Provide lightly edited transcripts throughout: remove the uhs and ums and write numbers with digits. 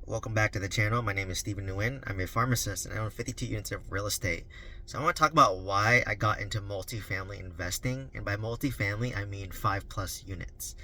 Welcome back to the channel. My name is Stephen Nguyen. I'm a pharmacist and I own 52 units of real estate. So I want to talk about why I got into multifamily investing. And by multifamily, I mean 5+ units.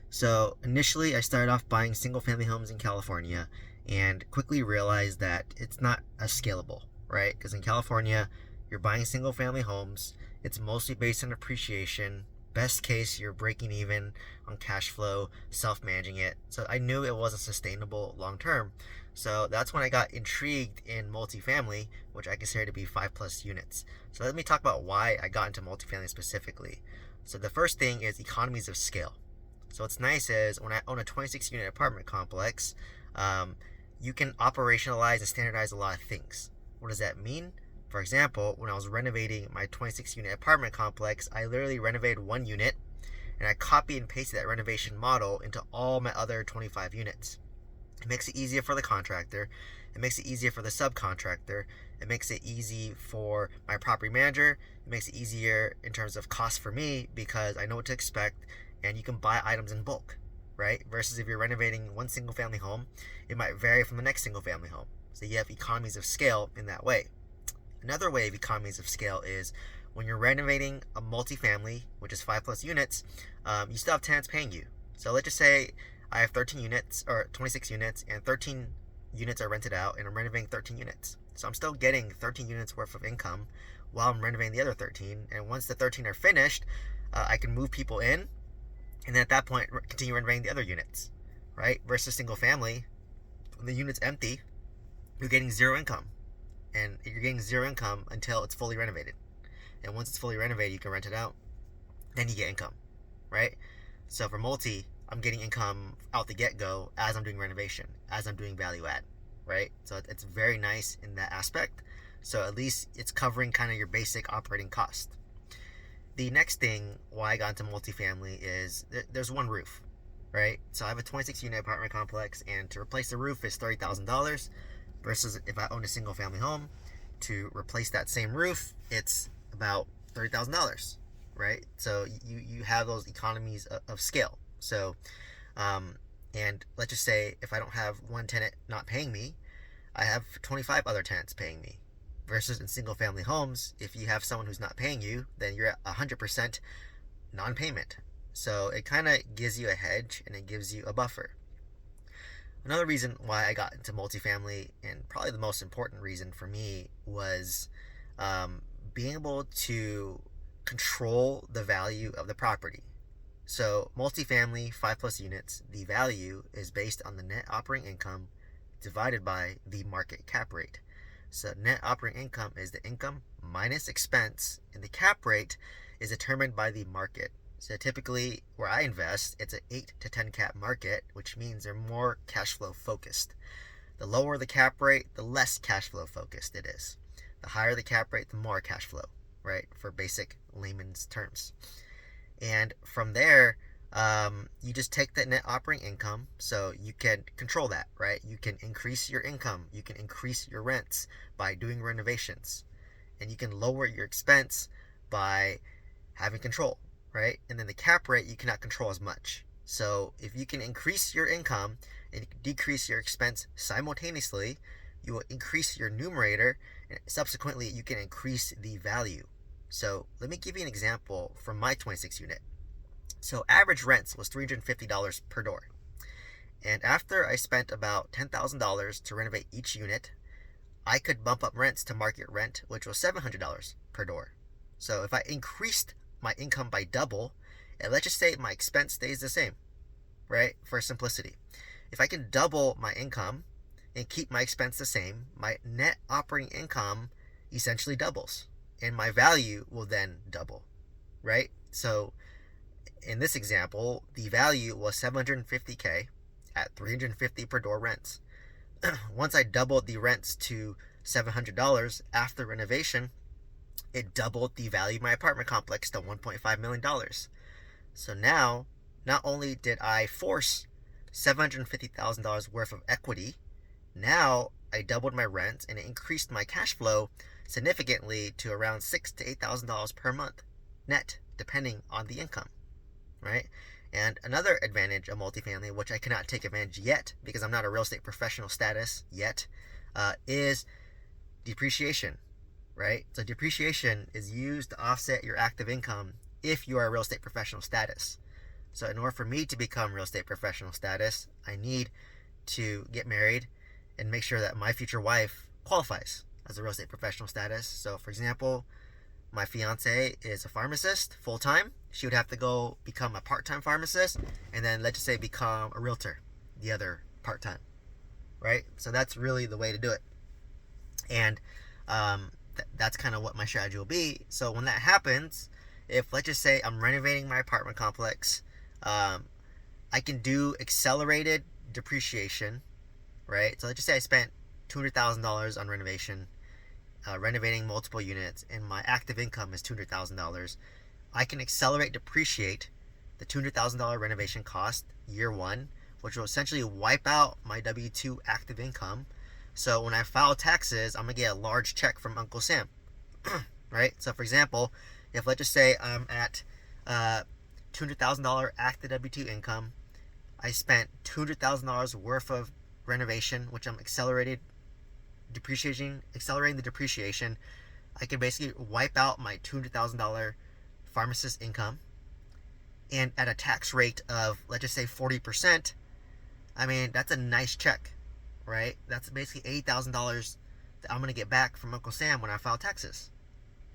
So initially, I started off buying single family homes in California and quickly realized that it's not as scalable, right? Because in California, you're buying single family homes, it's mostly based on appreciation. Best case, you're breaking even on cash flow, self managing it. So I knew it wasn't sustainable long term. So that's when I got intrigued in multifamily, which I consider to be 5+ units. So let me talk about why I got into multifamily specifically. So the first thing is economies of scale. So what's nice is when I own a 26 unit apartment complex, um, you can operationalize and standardize a lot of things. What does that mean? For example, when I was renovating my 26 unit apartment complex, I literally renovated one unit and I copied and pasted that renovation model into all my other 25 units. It makes it easier for the contractor. It makes it easier for the subcontractor. It makes it easy for my property manager. It makes it easier in terms of cost for me because I know what to expect and you can buy items in bulk, right? Versus if you're renovating one single family home, it might vary from the next single family home. So you have economies of scale in that way. Another way of economies of scale is when you're renovating a multifamily, which is 5+ units, you still have tenants paying you. So let's just say I have 13 units or 26 units and 13 units are rented out and I'm renovating 13 units. So I'm still getting 13 units worth of income while I'm renovating the other 13. And once the 13 are finished, I can move people in and then at that point continue renovating the other units, right? Versus single family, when the unit's empty, you're getting zero income and you're getting zero income until it's fully renovated. And once it's fully renovated, you can rent it out. Then you get income, right? So for multi, I'm getting income out the get-go as I'm doing renovation, as I'm doing value add, right? So it's very nice in that aspect. So at least it's covering kind of your basic operating cost. The next thing why I got into multifamily is there's one roof, right? So I have a 26 unit apartment complex, and to replace the roof is $30,000 versus if I own a single family home, to replace that same roof, it's about $30,000, right? So you have those economies of scale. So, and let's just say if I don't have one tenant not paying me, I have 25 other tenants paying me. Versus in single family homes, if you have someone who's not paying you, then you're at 100% non payment. So it kind of gives you a hedge and it gives you a buffer. Another reason why I got into multifamily, and probably the most important reason for me, was being able to control the value of the property. So, multifamily, 5+ units, the value is based on the net operating income divided by the market cap rate. So, net operating income is the income minus expense, and the cap rate is determined by the market. So typically, where I invest, it's an 8 to 10 cap market, which means they're more cash flow focused. The lower the cap rate, the less cash flow focused it is. The higher the cap rate, the more cash flow, right? For basic layman's terms. And from there, you just take the net operating income, so you can control that, right? You can increase your income, you can increase your rents by doing renovations, and you can lower your expense by having control, right? And then the cap rate you cannot control as much. So if you can increase your income and decrease your expense simultaneously, you will increase your numerator, and subsequently you can increase the value. So let me give you an example from my 26 unit. So average rents was $350 per door. And after I spent about $10,000 to renovate each unit, I could bump up rents to market rent, which was $700 per door. So if I increased my income by double, and let's just say my expense stays the same, right? For simplicity. If I can double my income and keep my expense the same, my net operating income essentially doubles. And my value will then double, right? So in this example, the value was $750K at $350 per door rents. Once I doubled the rents to $700 after renovation, it doubled the value of my apartment complex to $1.5 million. So now, not only did I force $750,000 worth of equity, now I doubled my rent and it increased my cash flow significantly to around $6,000 to $8,000 per month net, depending on the income, right? And another advantage of multifamily, which I cannot take advantage yet because I'm not a real estate professional status yet, is depreciation, right? So depreciation is used to offset your active income if you are a real estate professional status. So in order for me to become real estate professional status, I need to get married and make sure that my future wife qualifies as a real estate professional status. So for example, my fiance is a pharmacist full time. She would have to go become a part time pharmacist and then let's just say become a realtor the other part time, right? So that's really the way to do it. And that's kind of what my strategy will be. So when that happens, if let's just say I'm renovating my apartment complex, I can do accelerated depreciation, right? So let's just say I spent $200,000 on renovation, renovating multiple units, and my active income is $200,000. I can accelerate depreciate the $200,000 renovation cost year one, which will essentially wipe out my W-2 active income. So when I file taxes, I'm going to get a large check from Uncle Sam, right? So for example, if let's just say I'm at $200,000 active W-2 income, I spent $200,000 worth of renovation, which I'm accelerating the depreciation. I can basically wipe out my $200,000 pharmacist income, and at a tax rate of let's just say 40%, I mean that's a nice check, right? That's basically $80,000 that I'm gonna get back from Uncle Sam when I file taxes.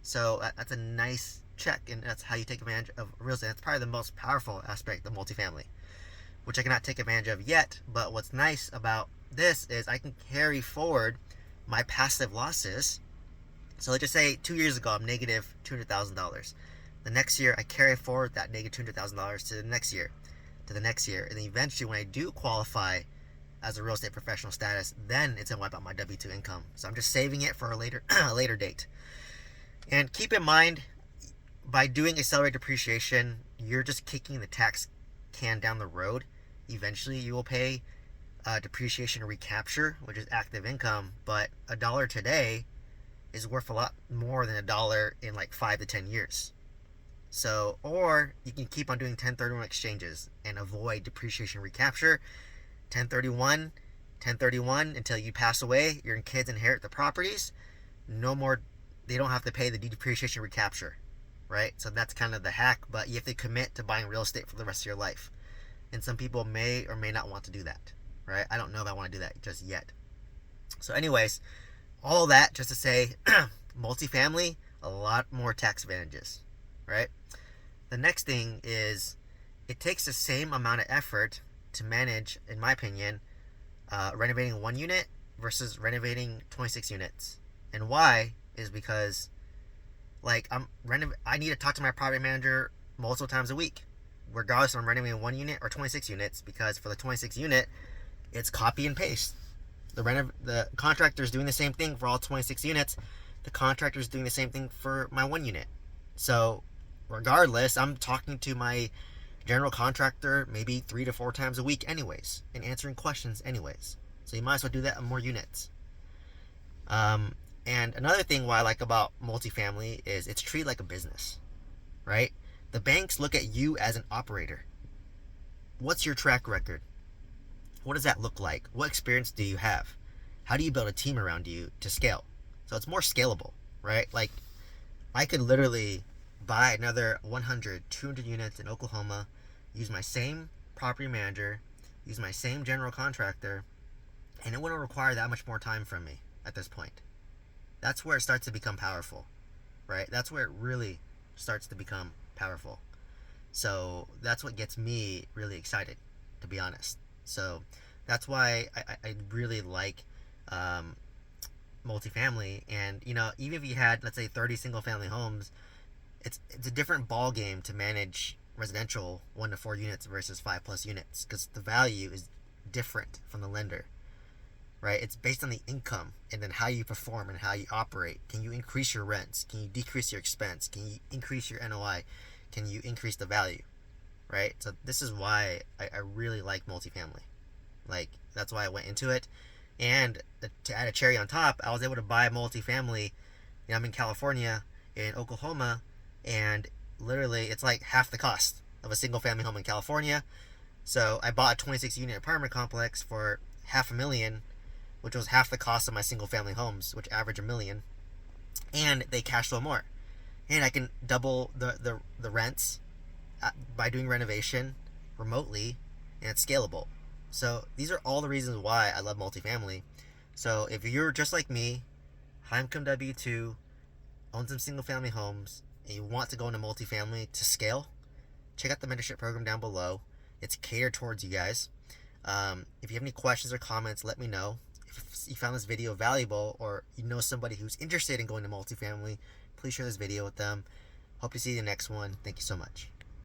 So that's a nice check, and that's how you take advantage of real estate. That's probably the most powerful aspect of multifamily, which I cannot take advantage of yet. But what's nice about this is I can carry forward my passive losses. So let's just say 2 years ago I'm negative $200,000. The next year I carry forward that negative $200,000 to the next year, and then eventually when I do qualify as a real estate professional status, then it's gonna wipe out my W-2 income. So I'm just saving it for a later date. And keep in mind, by doing accelerated depreciation, you're just kicking the tax can down the road. Eventually you will pay depreciation recapture, which is active income, but a dollar today is worth a lot more than a dollar in like 5 to 10 years. So, or you can keep on doing 1031 exchanges and avoid depreciation recapture. 1031 until you pass away, your kids inherit the properties. No more, they don't have to pay the depreciation recapture, right? So that's kind of the hack, but you have to commit to buying real estate for the rest of your life. And some people may or may not want to do that, right? I don't know if I want to do that just yet. So anyways, all that just to say, multifamily, a lot more tax advantages, right? The next thing is it takes the same amount of effort to manage, in my opinion, renovating one unit versus renovating 26 units. And why is because like I need to talk to my property manager multiple times a week, regardless if I'm renovating one unit or 26 units, because for the 26 unit, it's copy and paste. The contractor's doing the same thing for all 26 units. The contractor's doing the same thing for my one unit. So regardless, I'm talking to my general contractor maybe 3 to 4 times a week anyways, and answering questions anyways. So you might as well do that on more units. And another thing what I like about multifamily is it's treated like a business, right? The banks look at you as an operator. What's your track record? What does that look like? What experience do you have? How do you build a team around you to scale? So it's more scalable, right? Like I could literally buy another 100, 200 units in Oklahoma, use my same property manager, use my same general contractor, and it wouldn't require that much more time from me at this point. That's where it starts to become powerful, right? That's where it really starts to become powerful. So that's what gets me really excited, to be honest. So that's why I really like multifamily. And you know, even if you had, let's say, 30 single family homes, it's a different ball game to manage residential 1 to 4 units versus 5+ units, because the value is different from the lender, right? It's based on the income and then how you perform and how you operate. Can you increase your rents? Can you decrease your expense? Can you increase your NOI? Can you increase the value, right? So this is why I really like multifamily. Like, that's why I went into it. And to add a cherry on top, I was able to buy multifamily. You know, I'm in California, in Oklahoma, and literally it's like half the cost. of a single family home in California. So I bought a 26 unit apartment complex for $500,000, which was half the cost of my single family homes, which average $1 million, and they cash flow more. And I can double the rents by doing renovation remotely, and it's scalable. So these are all the reasons why I love multifamily. So if you're just like me, high income W2, own some single family homes, and you want to go into multifamily to scale, check out the mentorship program down below. It's catered towards you guys. If you have any questions or comments, let me know. If you found this video valuable, or you know somebody who's interested in going to multifamily, please share this video with them. Hope to see you in the next one. Thank you so much.